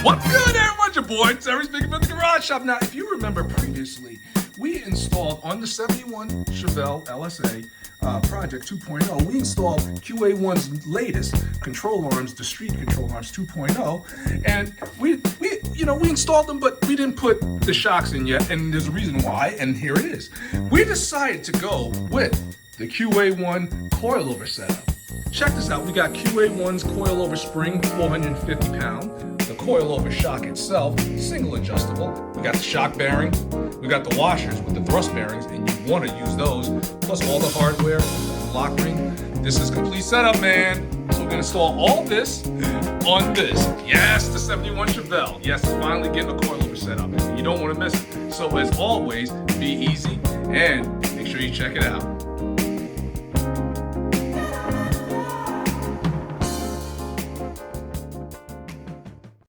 What's good, everyone? Your boy Terry speaking from the Garage Shop. Now, if you remember previously, we installed on the 71 Chevelle LSA Project 2.0, we installed QA1's latest control arms, the street control arms 2.0, and we installed them, but we didn't put the shocks in yet, and there's a reason why, and here it is. We decided to go with the QA1 coilover setup. Check this out. We got QA1's coilover spring, 450 pound. The coilover shock itself, single adjustable. We got the shock bearing. We got the washers with the thrust bearings, and you want to use those. Plus all the hardware, the lock ring. This is complete setup, man. So we're gonna install all this on this. Yes, the 71 Chevelle. Yes, it's finally getting a coilover setup. You don't want to miss it. So as always, be easy and make sure you check it out.